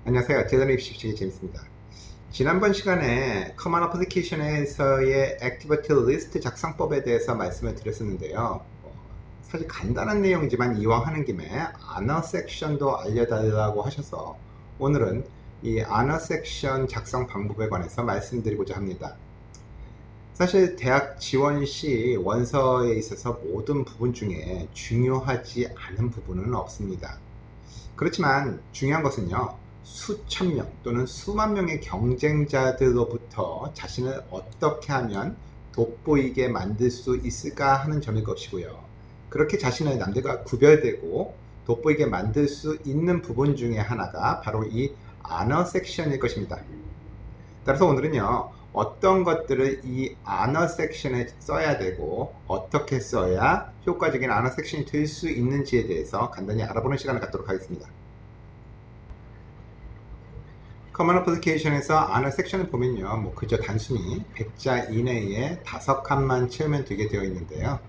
안녕하세요. 대단히 입시식이 재밌습니다. 지난번 시간에 커먼 어플리케이션에서의 액티비티 리스트 작성법에 대해서 말씀을 드렸었는데요. 사실 간단한 내용이지만 이왕 하는 김에 아너 섹션도 알려달라고 하셔서 오늘은 이 아너 섹션 작성 방법에 관해서 말씀드리고자 합니다. 사실 대학 지원 시 원서에 있어서 모든 부분 중에 중요하지 않은 부분은 없습니다. 그렇지만 중요한 것은요, 수천 명 또는 수만 명의 경쟁자들로부터 자신을 어떻게 하면 돋보이게 만들 수 있을까 하는 점일 것이고요. 그렇게 자신을 남들과 구별되고 돋보이게 만들 수 있는 부분 중에 하나가 바로 이 언어 섹션일 것입니다. 따라서 오늘은요, 어떤 것들을 이 언어 섹션에 써야 되고 어떻게 써야 효과적인 언어 섹션이 될 수 있는지에 대해서 간단히 알아보는 시간을 갖도록 하겠습니다. 커먼 어플리케이션에서 언어 섹션을 보면요, 뭐 그저 단순히 100자 이내에 5칸만 채우면 되게 되어 있는데요.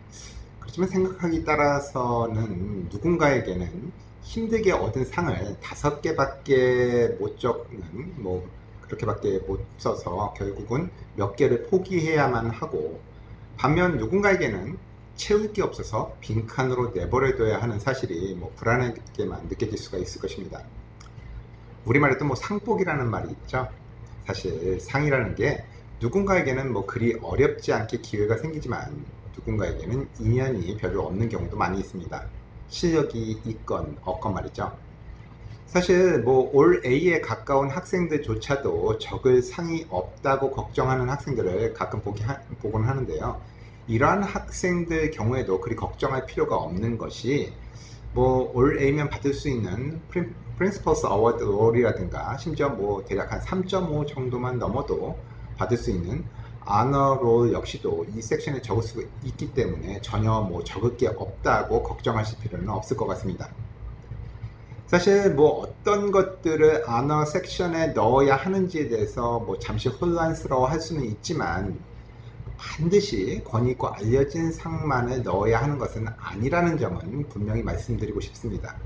그렇지만 생각하기 따라서는 누군가에게는 힘들게 얻은 상을 5개밖에 못 적는, 뭐 그렇게밖에 못 써서 결국은 몇 개를 포기해야만 하고, 반면 누군가에게는 채울 게 없어서 빈칸으로 내버려둬야 하는 사실이 뭐 불안하게만 느껴질 수가 있을 것입니다. 우리말에도 뭐 상복이라는 말이 있죠. 사실 상이라는 게 누군가에게는 뭐 그리 어렵지 않게 기회가 생기지만 누군가에게는 인연이 별로 없는 경우도 많이 있습니다. 실력이 있건 없건 말이죠. 사실 뭐 올 A에 가까운 학생들조차도 적을 상이 없다고 걱정하는 학생들을 가끔 보곤 하는데요. 이러한 학생들 경우에도 그리 걱정할 필요가 없는 것이, 뭐 올 A면 받을 수 있는 프린시펄스 어워드 롤이라든가 심지어 뭐 대략 한 3.5 정도만 넘어도 받을 수 있는 아너 롤 역시도 이 섹션에 적을 수 있기 때문에 전혀 뭐 적을 게 없다고 걱정하실 필요는 없을 것 같습니다. 사실 뭐 어떤 것들을 아너 섹션에 넣어야 하는지에 대해서 뭐 잠시 혼란스러워 할 수는 있지만 반드시 권위 있고 알려진 상만을 넣어야 하는 것은 아니라는 점은 분명히 말씀드리고 싶습니다.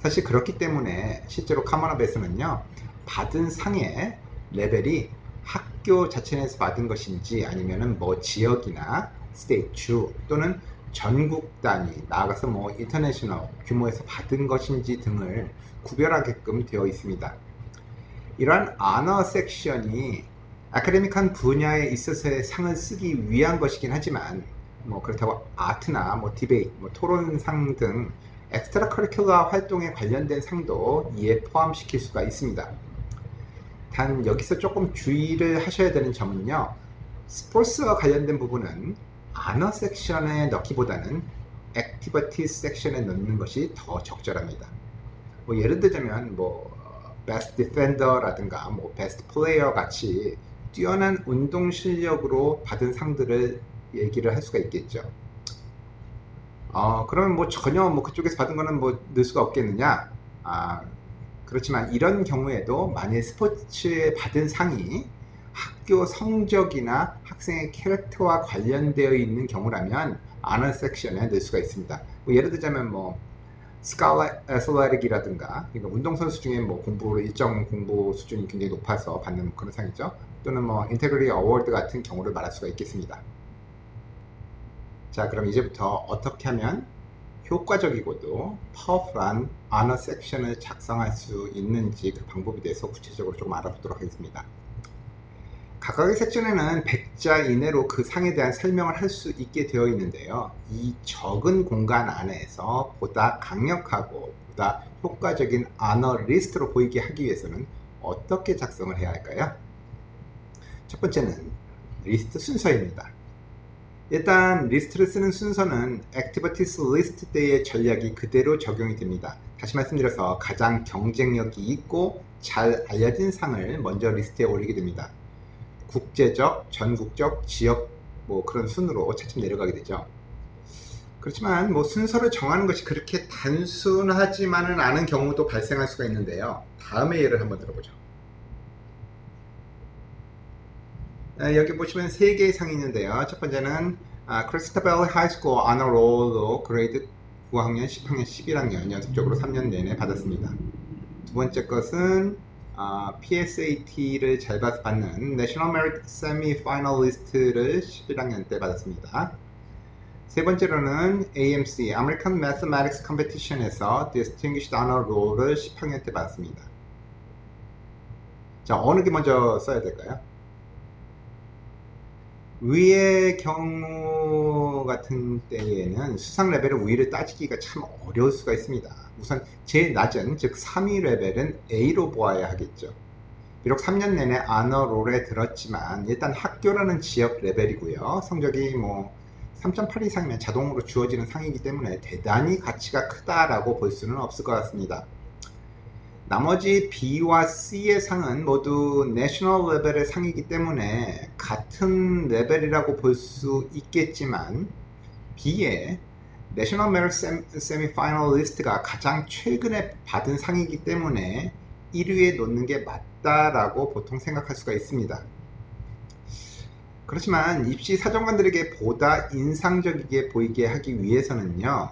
사실 그렇기 때문에 실제로 커먼업에서는요, 받은 상의 레벨이 학교 자체 내에서 받은 것인지 아니면은 뭐 지역이나 스테이트 또는 전국 단위, 나아가서 뭐 인터내셔널 규모에서 받은 것인지 등을 구별하게끔 되어 있습니다. 이러한 언어 섹션이 아카데믹한 분야에 있어서의 상을 쓰기 위한 것이긴 하지만, 뭐 그렇다고 아트나 뭐 디베이트, 뭐 토론상 등 엑스트라 커리큘러 활동에 관련된 상도 이에 포함시킬 수가 있습니다. 단 여기서 조금 주의를 하셔야 되는 점은요, 스포츠와 관련된 부분은 언어 섹션에 넣기보다는 액티비티 섹션에 넣는 것이 더 적절합니다. 뭐 예를 들자면 뭐 베스트 디펜더라든가 뭐 베스트 플레이어 같이 뛰어난 운동 실력으로 받은 상들을 얘기를 할 수가 있겠죠. 그러면 뭐 전혀 뭐 그쪽에서 받은 거는 뭐 넣을 수가 없겠느냐? 그렇지만 이런 경우에도 만일 스포츠에 받은 상이 학교 성적이나 학생의 캐릭터와 관련되어 있는 경우라면 언어 섹션에 넣을 수가 있습니다. 뭐 예를 들자면 뭐 스칼라 애슬레틱이라든가, 그러니까 운동선수 중에 뭐 일정 공부 수준이 굉장히 높아서 받는 그런 상이죠. 또는 뭐 인테그리티 어워드 같은 경우를 말할 수가 있겠습니다. 자, 그럼 이제부터 어떻게 하면 효과적이고도 파워풀한 언어 섹션을 작성할 수 있는지 그 방법에 대해서 구체적으로 조금 알아보도록 하겠습니다. 각각의 섹션에는 100자 이내로 그 상에 대한 설명을 할 수 있게 되어 있는데요. 이 적은 공간 안에서 보다 강력하고 보다 효과적인 언어 리스트로 보이게 하기 위해서는 어떻게 작성을 해야 할까요? 첫 번째는 리스트 순서입니다. 일단 리스트를 쓰는 순서는 액티비티스 리스트 때의 전략이 그대로 적용이 됩니다. 다시 말씀드려서 가장 경쟁력이 있고 잘 알려진 상을 먼저 리스트에 올리게 됩니다. 국제적, 전국적, 지역 뭐 그런 순으로 차츰 내려가게 되죠. 그렇지만 뭐 순서를 정하는 것이 그렇게 단순하지만은 않은 경우도 발생할 수가 있는데요. 다음의 예를 한번 들어보죠. 여기 보시면 3개의 상이 있는데요. 첫 번째는 크리스토벨 하이스쿨 언어 롤로 그레이드 9학년, 10학년, 11학년 연속적으로 3년 내내 받았습니다. 두 번째 것은 PSAT를 잘 받는 National Merit Semi-Finalist를 11학년 때 받았습니다. 세 번째로는 AMC, American Mathematics Competition에서 Distinguished Honor Roll을 10학년 때 받았습니다. 자, 어느 게 먼저 써야 될까요? 위의 경우 같은 때에는 수상 레벨의 위를 따지기가 참 어려울 수가 있습니다. 우선 제일 낮은, 즉 3위 레벨은 A로 보아야 하겠죠. 비록 3년 내내 아너롤에 들었지만 일단 학교라는 지역 레벨이고요. 성적이 뭐 3.8 이상이면 자동으로 주어지는 상이기 때문에 대단히 가치가 크다라고 볼 수는 없을 것 같습니다. 나머지 B와 C의 상은 모두 내셔널 레벨의 상이기 때문에 같은 레벨이라고 볼 수 있겠지만 B의 내셔널 메리트 세미파이널리스트가 가장 최근에 받은 상이기 때문에 1위에 놓는 게 맞다라고 보통 생각할 수가 있습니다. 그렇지만 입시 사정관들에게 보다 인상적이게 보이게 하기 위해서는요,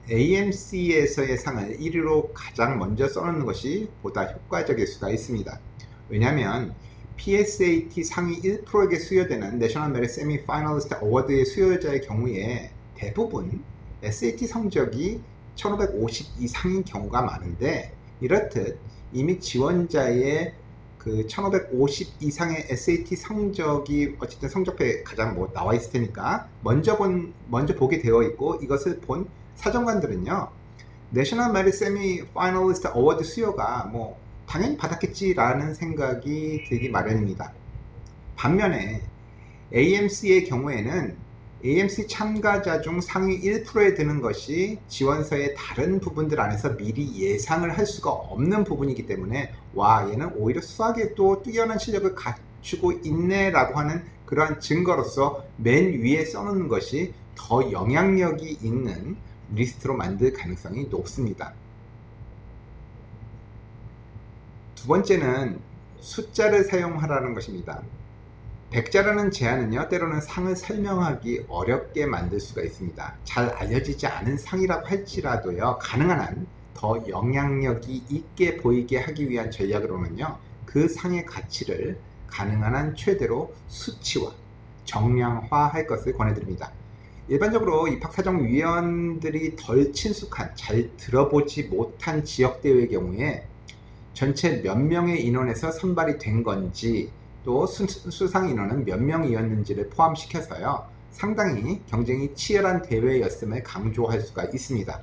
AMC에서의 상을 1위로 가장 먼저 써놓는 것이 보다 효과적일 수가 있습니다. 왜냐하면 PSAT 상위 1%에게 수여되는 내셔널 메리트 세미 파이널리스트 어워드의 수요자의 경우에 대부분 SAT 성적이 1550 이상인 경우가 많은데, 이렇듯 이미 지원자의 그 1550 이상의 SAT 성적이 어쨌든 성적표에 가장 뭐 나와 있을 테니까 먼저 보게 되어 있고, 이것을 본 사정관들은요, 내셔널 메리트 세미 파이널리스트 어워드 수요가 뭐 당연히 받았겠지라는 생각이 들기 마련입니다. 반면에 AMC의 경우에는 AMC 참가자 중 상위 1%에 드는 것이 지원서의 다른 부분들 안에서 미리 예상을 할 수가 없는 부분이기 때문에, 와, 얘는 오히려 수학에 또 뛰어난 실력을 갖추고 있네 라고 하는 그러한 증거로서 맨 위에 써놓는 것이 더 영향력이 있는 리스트로 만들 가능성이 높습니다. 두 번째는 숫자를 사용하라는 것입니다. 100자라는 제한은요, 때로는 상을 설명하기 어렵게 만들 수가 있습니다. 잘 알려지지 않은 상이라고 할지라도요, 가능한 한 더 영향력이 있게 보이게 하기 위한 전략으로는요, 그 상의 가치를 가능한 한 최대로 수치화, 정량화할 것을 권해드립니다. 일반적으로 입학사정위원들이 덜 친숙한, 잘 들어보지 못한 지역대회의 경우에 전체 몇 명의 인원에서 선발이 된 건지, 또 수상 인원은 몇 명이었는지를 포함시켜서요, 상당히 경쟁이 치열한 대회였음을 강조할 수가 있습니다.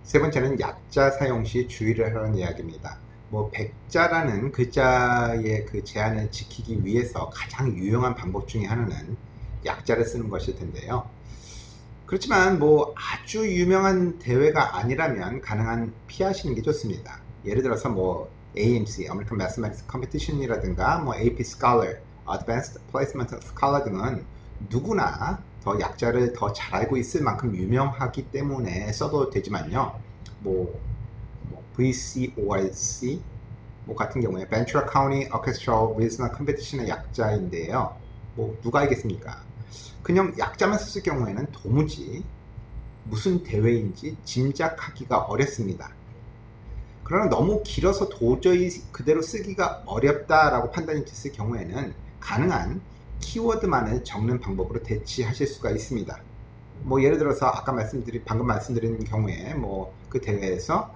세 번째는 약자 사용 시 주의를 하라는 이야기입니다. 뭐 100자라는 글자의 그 제한을 지키기 위해서 가장 유용한 방법 중에 하나는 약자를 쓰는 것일 텐데요. 그렇지만 뭐 아주 유명한 대회가 아니라면 가능한 피하시는 게 좋습니다. 예를 들어서 뭐 AMC, American Mathematics Competition이라든가 뭐 AP Scholar, Advanced Placement Scholar 등은 누구나 더 약자를 더 잘 알고 있을 만큼 유명하기 때문에 써도 되지만요, 뭐 VCORC 뭐 같은 경우에 Ventura County Orchestral Regional Competition의 약자인데요, 뭐 누가 알겠습니까? 그냥 약자만 썼을 경우에는 도무지 무슨 대회인지 짐작하기가 어렵습니다. 그러나 너무 길어서 도저히 그대로 쓰기가 어렵다라고 판단이 됐을 경우에는 가능한 키워드만을 적는 방법으로 대치하실 수가 있습니다. 뭐 예를 들어서 방금 말씀드린 경우에 뭐 그 대회에서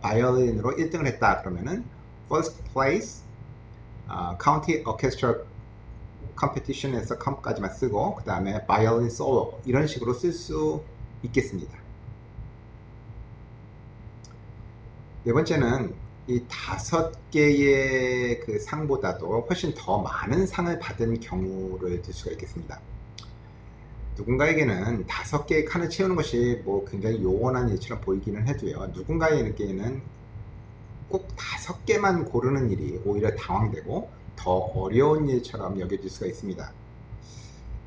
바이올린으로 1등을 했다 그러면은 first place county orchestra competition에서 컴까지만 쓰고 그 다음에 바이올린 솔로 이런 식으로 쓸 수 있겠습니다. 네 번째는 이 5개의 그 상보다도 훨씬 더 많은 상을 받은 경우를 들 수가 있겠습니다. 누군가에게는 5개의 칸을 채우는 것이 뭐 굉장히 요원한 일처럼 보이기는 해도요, 누군가에게는 꼭 5개만 고르는 일이 오히려 당황되고 더 어려운 일처럼 여겨질 수가 있습니다.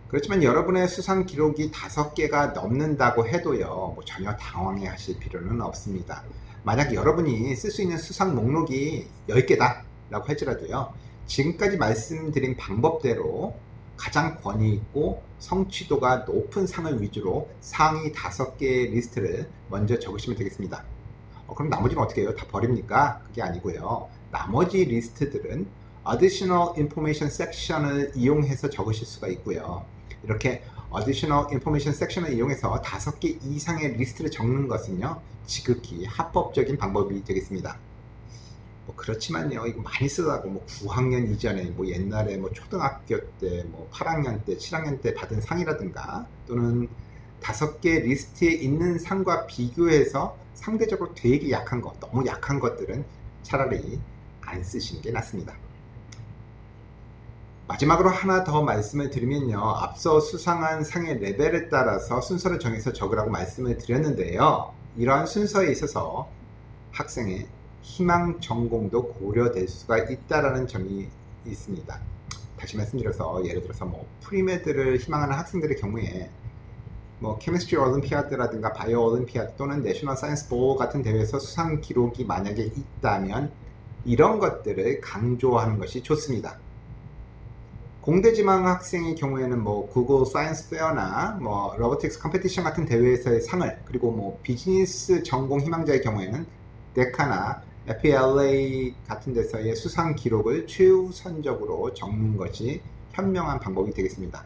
그렇지만 여러분의 수상 기록이 5개가 넘는다고 해도요, 뭐 전혀 당황해 하실 필요는 없습니다. 만약 여러분이 쓸 수 있는 수상 목록이 10개다 라고 할지라도요, 지금까지 말씀드린 방법대로 가장 권위 있고 성취도가 높은 상을 위주로 상위 5개의 리스트를 먼저 적으시면 되겠습니다. 그럼 나머지는 어떻게 해요? 다 버립니까? 그게 아니고요. 나머지 리스트들은 additional information 섹션을 이용해서 적으실 수가 있고요. 이렇게 additional information 섹션을 이용해서 5개 이상의 리스트를 적는 것은요, 지극히 합법적인 방법이 되겠습니다. 그렇지만요, 이거 많이 쓰다고 9학년 이전에 옛날에 초등학교 때 8학년 때 7학년 때 받은 상이라든가 또는 5개 리스트에 있는 상과 비교해서 상대적으로 되게 약한 것, 너무 약한 것들은 차라리 안 쓰시는 게 낫습니다. 마지막으로 하나 더 말씀을 드리면요, 앞서 수상한 상의 레벨에 따라서 순서를 정해서 적으라고 말씀을 드렸는데요, 이러한 순서에 있어서 학생의 희망 전공도 고려될 수가 있다라는 점이 있습니다. 다시 말씀드려서 예를 들어서 프리메드를 희망하는 학생들의 경우에 케미스트리 올림피아드라든가 바이오 올림피아드 또는 내셔널 사이언스 볼 같은 대회에서 수상 기록이 만약에 있다면 이런 것들을 강조하는 것이 좋습니다. 공대지망 학생의 경우에는 구글 사이언스 페어나 로보틱스 컴페티션 같은 대회에서의 상을, 그리고 비즈니스 전공 희망자의 경우에는 데카나 FLA 같은 데서의 수상 기록을 최우선적으로 적는 것이 현명한 방법이 되겠습니다.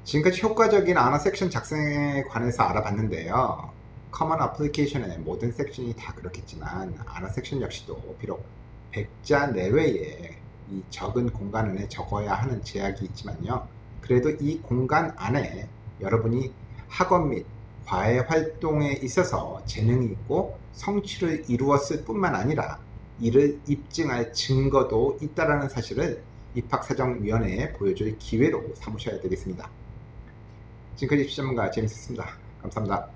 지금까지 효과적인 언어 섹션 작성에 관해서 알아봤는데요, 커먼 어플리케이션의 모든 섹션이 다 그렇겠지만 언어 섹션 역시도 비록 100자 내외의 이 적은 공간 안에 적어야 하는 제약이 있지만요, 그래도 이 공간 안에 여러분이 학업 및 과외 활동에 있어서 재능이 있고 성취를 이루었을 뿐만 아니라 이를 입증할 증거도 있다라는 사실을 입학사정위원회에 보여줄 기회로 삼으셔야 되겠습니다. 지금까지 입시전문가 재밌었습니다. 감사합니다.